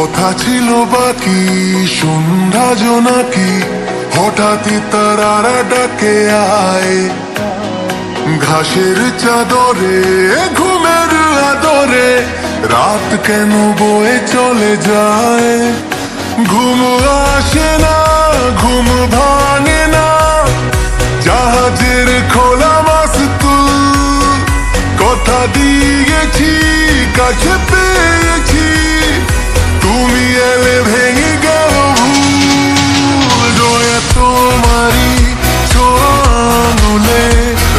কথা ছিল বাকি সন্ধ্যা জোনাকি, হঠাৎই তারারা ডাকে আয়। ঘাসের চাদরে ঘুমের আদরে রাত কেন বয়ে চলে যায়। ঘুম আসে না, ঘুম ভাঙে না, জাহাজের খোলা মাস্তুল। কথা দিয়েছি, কাছে পেয়েছি, তুমি এলে ভেঙে গেল ভুল। জয়া তোমারই ছোঁয়া আঙুলে,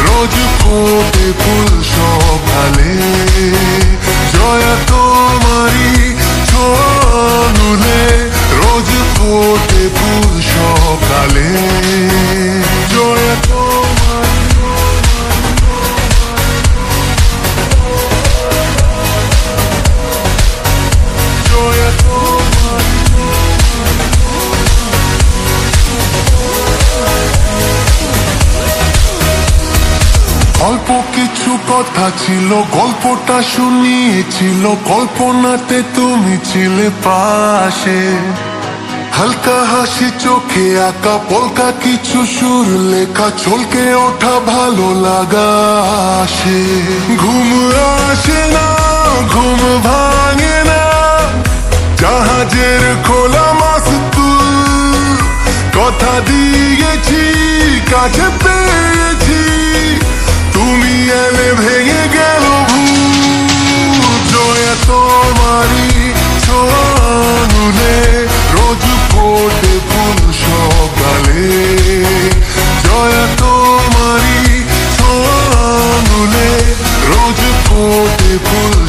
রোজ ফোটে ফুল সকালে। জয়া তোমারই ছোঁয়া আঙুলে, রোজ ফোটে ফুল সকালে। জয়া অল্প কিছু কথা ছিল, গল্পটা শুনিয়েছিল, কল্পনাতে তুমি ছিলে পাশে। হালকা হাসি চোখে আঁকা, পলকা কিছু সুর লেখা, চলকে ওঠা ভালো লাগা আসে। ঘুম আসে না, ঘুম ভাঙে না, জাহাজের খোলা মাস্তুল। কথা দিয়েছি, কাছে পেয়েছি, তুমি এলে ভেঙে গেল ভুল। জয়া তোমারই ছোঁয়া আঙুলে, রোজ ফোটে ফুল সকালে। জয়া তোমারই ছোঁয়া আঙুলে, রোজ ফোটে ফুল